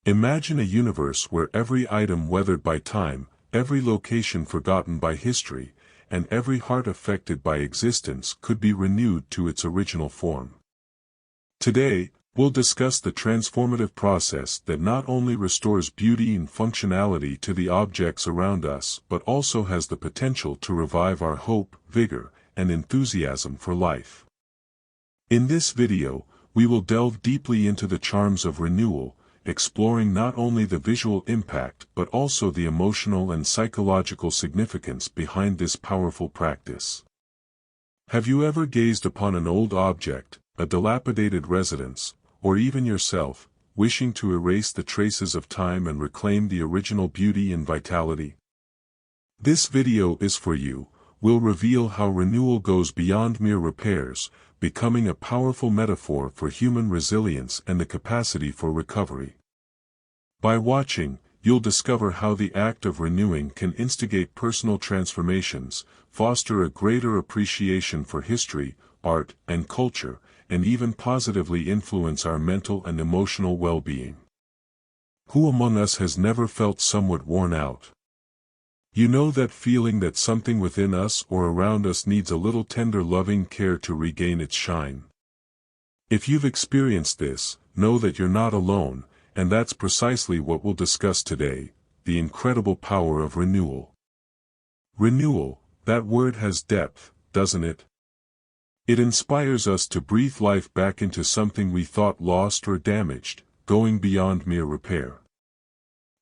Imagine a universe where every item weathered by time, every location forgotten by history, and every heart affected by existence could be renewed to its original form. Today, we'll discuss the transformative process that not only restores beauty and functionality to the objects around us but also has the potential to revive our hope, vigor, and enthusiasm for life. In this video, we will delve deeply into the charms of renewal, exploring not only the visual impact but also the emotional and psychological significance behind this powerful practice. Have you ever gazed upon an old object, a dilapidated residence, or even yourself, wishing to erase the traces of time and reclaim the original beauty and vitality? This video is for you. We'll reveal how renewal goes beyond mere repairs, becoming a powerful metaphor for human resilience and the capacity for recovery. By watching, you'll discover how the act of renewing can instigate personal transformations, foster a greater appreciation for history, art, and culture, and even positively influence our mental and emotional well-being. Who among us has never felt somewhat worn out? You know that feeling that something within us or around us needs a little tender loving care to regain its shine. If you've experienced this, know that you're not alone, and that's precisely what we'll discuss today, the incredible power of renewal. Renewal, that word has depth, doesn't it? It inspires us to breathe life back into something we thought lost or damaged, going beyond mere repair.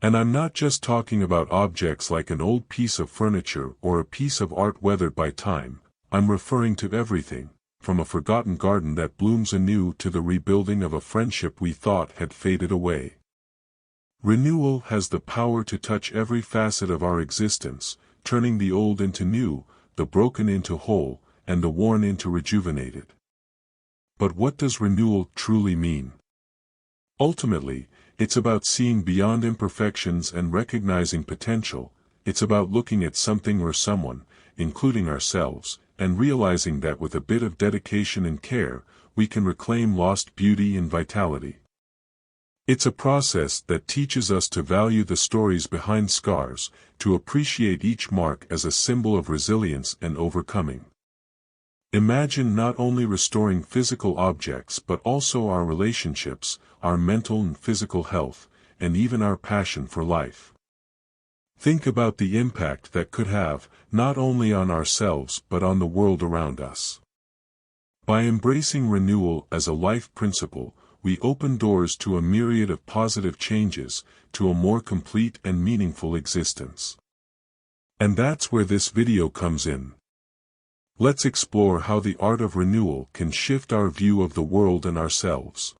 And I'm not just talking about objects like an old piece of furniture or a piece of art weathered by time. I'm referring to everything, from a forgotten garden that blooms anew to the rebuilding of a friendship we thought had faded away. Renewal has the power to touch every facet of our existence, turning the old into new, the broken into whole, and the worn into rejuvenated. But what does renewal truly mean? Ultimately, it's about seeing beyond imperfections and recognizing potential. It's about looking at something or someone, including ourselves, and realizing that with a bit of dedication and care, we can reclaim lost beauty and vitality. It's a process that teaches us to value the stories behind scars, to appreciate each mark as a symbol of resilience and overcoming. Imagine not only restoring physical objects but also our relationships, our mental and physical health, and even our passion for life. Think about the impact that could have, not only on ourselves but on the world around us. By embracing renewal as a life principle, we open doors to a myriad of positive changes, to a more complete and meaningful existence. And that's where this video comes in. Let's explore how the art of renewal can shift our view of the world and ourselves.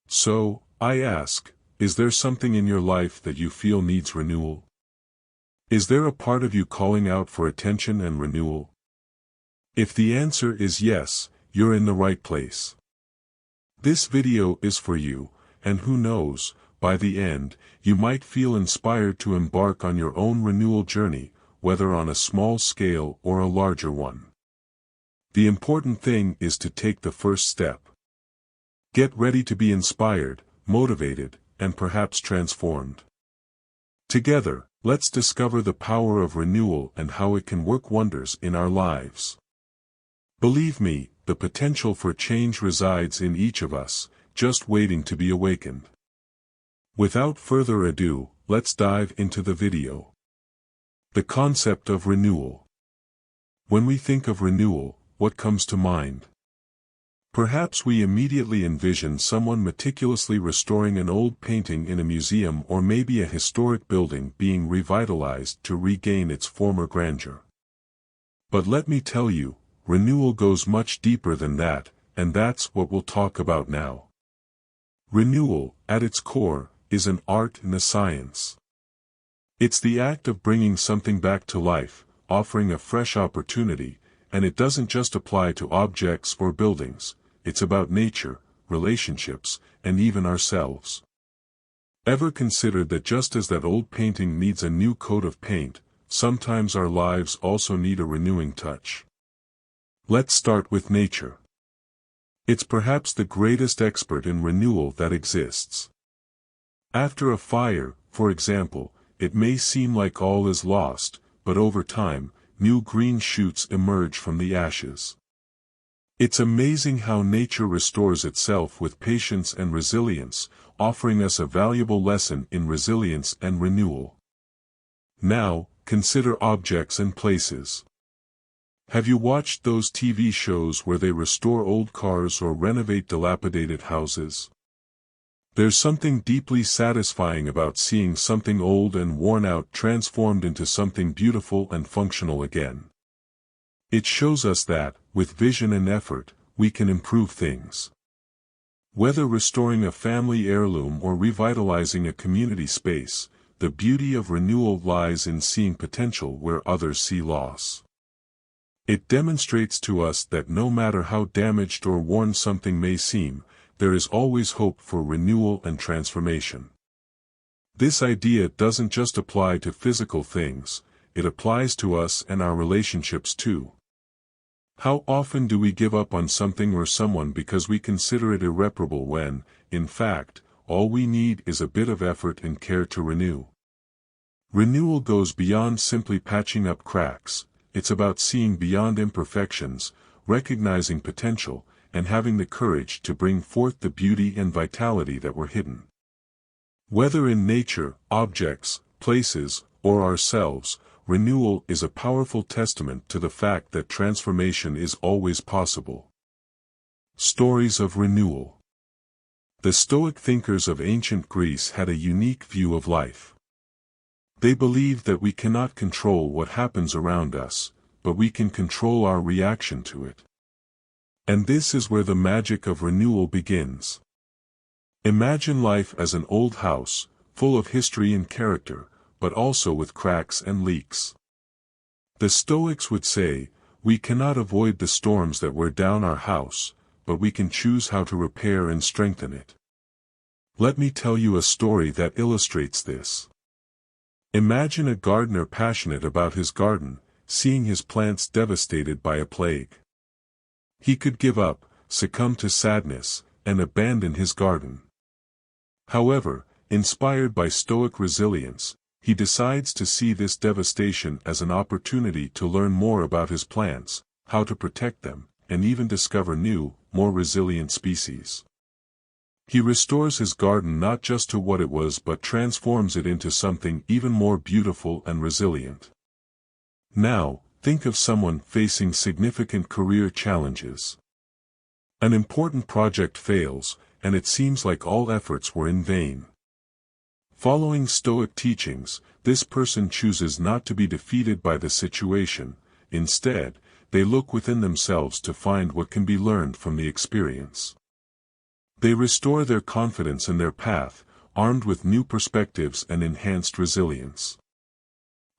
So, I ask, is there something in your life that you feel needs renewal? Is there a part of you calling out for attention and renewal? If the answer is yes, you're in the right place. This video is for you, and who knows, by the end, you might feel inspired to embark on your own renewal journey, whether on a small scale or a larger one. The important thing is to take the first step. Get ready to be inspired, motivated, and perhaps transformed. Together, let's discover the power of renewal and how it can work wonders in our lives. Believe me, the potential for change resides in each of us, just waiting to be awakened. Without further ado, let's dive into the video. The concept of renewal. When we think of renewal, what comes to mind? Perhaps we immediately envision someone meticulously restoring an old painting in a museum or maybe a historic building being revitalized to regain its former grandeur. But let me tell you, renewal goes much deeper than that, and that's what we'll talk about now. Renewal, at its core, is an art and a science. It's the act of bringing something back to life, offering a fresh opportunity, and it doesn't just apply to objects or buildings, it's about nature, relationships, and even ourselves. Ever considered that just as that old painting needs a new coat of paint, sometimes our lives also need a renewing touch? Let's start with nature. It's perhaps the greatest expert in renewal that exists. After a fire, for example, it may seem like all is lost, but over time, new green shoots emerge from the ashes. It's amazing how nature restores itself with patience and resilience, offering us a valuable lesson in resilience and renewal. Now, consider objects and places. Have you watched those TV shows where they restore old cars or renovate dilapidated houses? There's something deeply satisfying about seeing something old and worn out transformed into something beautiful and functional again. It shows us that, with vision and effort, we can improve things. Whether restoring a family heirloom or revitalizing a community space, the beauty of renewal lies in seeing potential where others see loss. It demonstrates to us that no matter how damaged or worn something may seem, there is always hope for renewal and transformation. This idea doesn't just apply to physical things, it applies to us and our relationships too. How often do we give up on something or someone because we consider it irreparable when, in fact, all we need is a bit of effort and care to renew? Renewal goes beyond simply patching up cracks, it's about seeing beyond imperfections, recognizing potential, and having the courage to bring forth the beauty and vitality that were hidden. Whether in nature, objects, places, or ourselves, renewal is a powerful testament to the fact that transformation is always possible. Stories of renewal. The Stoic thinkers of ancient Greece had a unique view of life. They believed that we cannot control what happens around us, but we can control our reaction to it. And this is where the magic of renewal begins. Imagine life as an old house, full of history and character, but also with cracks and leaks. The Stoics would say, we cannot avoid the storms that wear down our house, but we can choose how to repair and strengthen it. Let me tell you a story that illustrates this. Imagine a gardener passionate about his garden, seeing his plants devastated by a plague. He could give up, succumb to sadness, and abandon his garden. However, inspired by Stoic resilience, he decides to see this devastation as an opportunity to learn more about his plants, how to protect them, and even discover new, more resilient species. He restores his garden not just to what it was but transforms it into something even more beautiful and resilient. Now, think of someone facing significant career challenges. An important project fails, and it seems like all efforts were in vain. Following Stoic teachings, this person chooses not to be defeated by the situation. Instead, they look within themselves to find what can be learned from the experience. They restore their confidence in their path, armed with new perspectives and enhanced resilience.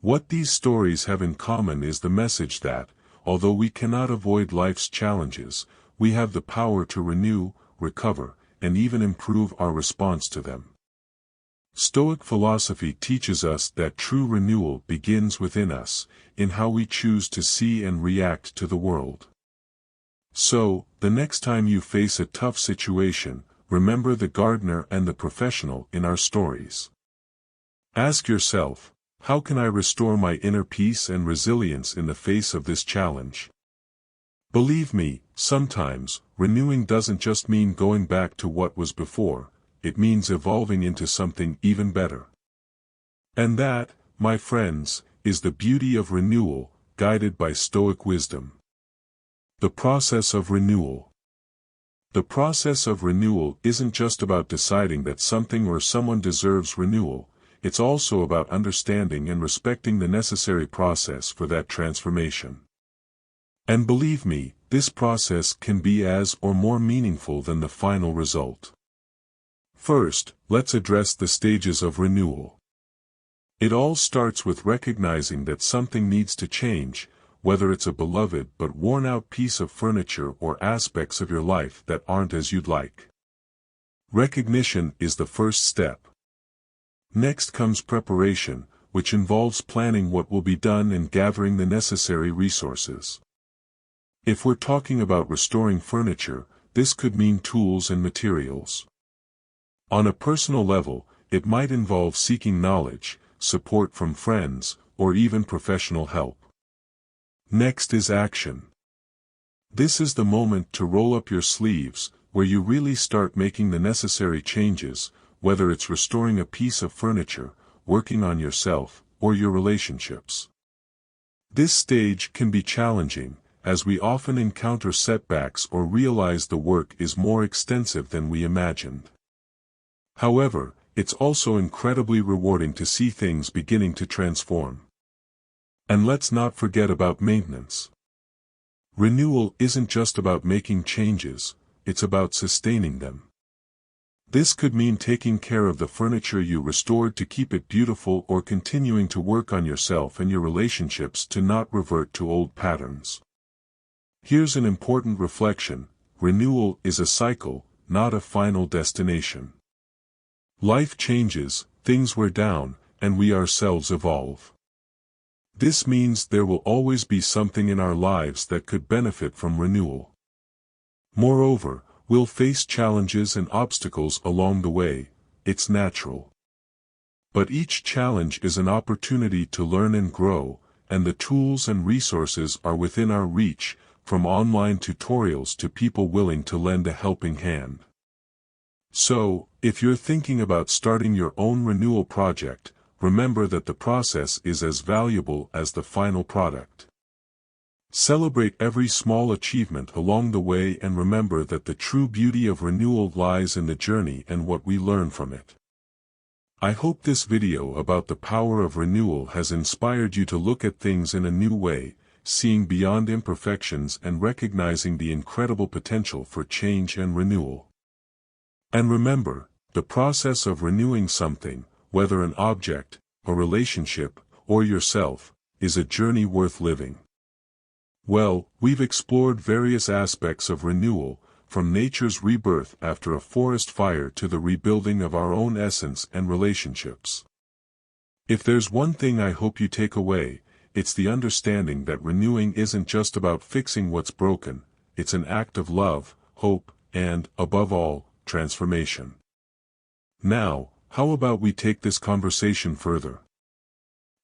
What these stories have in common is the message that, although we cannot avoid life's challenges, we have the power to renew, recover, and even improve our response to them. Stoic philosophy teaches us that true renewal begins within us, in how we choose to see and react to the world. So, the next time you face a tough situation, remember the gardener and the professional in our stories. Ask yourself, how can I restore my inner peace and resilience in the face of this challenge? Believe me, sometimes, renewing doesn't just mean going back to what was before, it means evolving into something even better. And that, my friends, is the beauty of renewal, guided by Stoic wisdom. The process of renewal. The process of renewal isn't just about deciding that something or someone deserves renewal, it's also about understanding and respecting the necessary process for that transformation. And believe me, this process can be as or more meaningful than the final result. First, let's address the stages of renewal. It all starts with recognizing that something needs to change, whether it's a beloved but worn-out piece of furniture or aspects of your life that aren't as you'd like. Recognition is the first step. Next comes preparation, which involves planning what will be done and gathering the necessary resources. If we're talking about restoring furniture, this could mean tools and materials. On a personal level, it might involve seeking knowledge, support from friends, or even professional help. Next is action. This is the moment to roll up your sleeves, where you really start making the necessary changes, whether it's restoring a piece of furniture, working on yourself, or your relationships. This stage can be challenging, as we often encounter setbacks or realize the work is more extensive than we imagined. However, it's also incredibly rewarding to see things beginning to transform. And let's not forget about maintenance. Renewal isn't just about making changes, it's about sustaining them. This could mean taking care of the furniture you restored to keep it beautiful, or continuing to work on yourself and your relationships to not revert to old patterns. Here's an important reflection: renewal is a cycle, not a final destination. Life changes, things wear down, and we ourselves evolve. This means there will always be something in our lives that could benefit from renewal. Moreover, we'll face challenges and obstacles along the way, it's natural. But each challenge is an opportunity to learn and grow, and the tools and resources are within our reach, from online tutorials to people willing to lend a helping hand. So, if you're thinking about starting your own renewal project, remember that the process is as valuable as the final product. Celebrate every small achievement along the way, and remember that the true beauty of renewal lies in the journey and what we learn from it. I hope this video about the power of renewal has inspired you to look at things in a new way, seeing beyond imperfections and recognizing the incredible potential for change and renewal. And remember, the process of renewing something, whether an object, a relationship, or yourself, is a journey worth living. Well, we've explored various aspects of renewal, from nature's rebirth after a forest fire to the rebuilding of our own essence and relationships. If there's one thing I hope you take away, it's the understanding that renewing isn't just about fixing what's broken, it's an act of love, hope, and, above all, transformation. Now, how about we take this conversation further?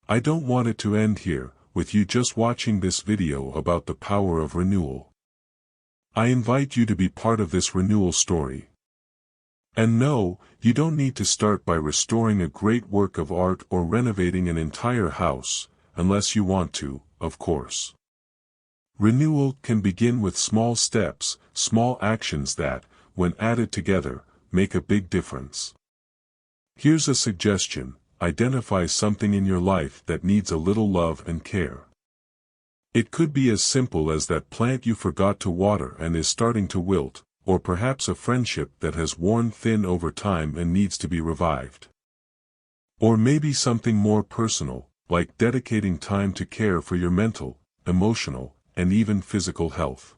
I don't want it to end here, with you just watching this video about the power of renewal. I invite you to be part of this renewal story. And no, you don't need to start by restoring a great work of art or renovating an entire house, unless you want to, of course. Renewal can begin with small steps, small actions that, when added together, make a big difference. Here's a suggestion: identify something in your life that needs a little love and care. It could be as simple as that plant you forgot to water and is starting to wilt, or perhaps a friendship that has worn thin over time and needs to be revived. Or maybe something more personal, like dedicating time to care for your mental, emotional, and even physical health.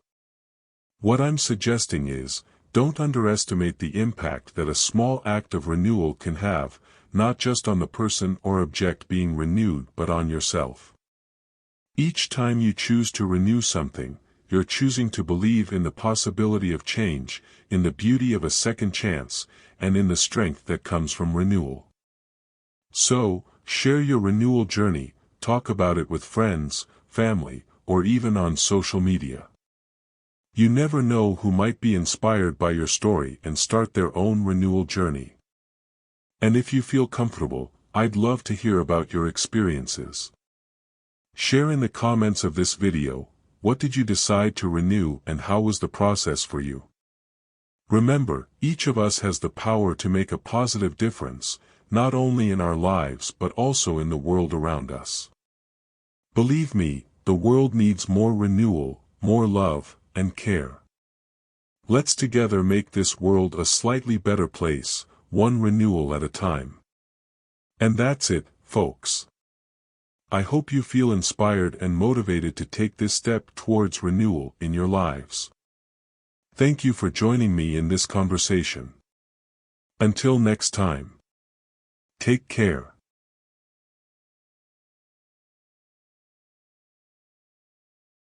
What I'm suggesting is, don't underestimate the impact that a small act of renewal can have, not just on the person or object being renewed but on yourself. Each time you choose to renew something, you're choosing to believe in the possibility of change, in the beauty of a second chance, and in the strength that comes from renewal. So, share your renewal journey, talk about it with friends, family, or even on social media. You never know who might be inspired by your story and start their own renewal journey. And if you feel comfortable, I'd love to hear about your experiences. Share in the comments of this video, what did you decide to renew and how was the process for you? Remember, each of us has the power to make a positive difference, not only in our lives but also in the world around us. Believe me, the world needs more renewal, more love, and care. Let's together make this world a slightly better place, one renewal at a time. And that's it, folks. I hope you feel inspired and motivated to take this step towards renewal in your lives. Thank you for joining me in this conversation. Until next time. Take care.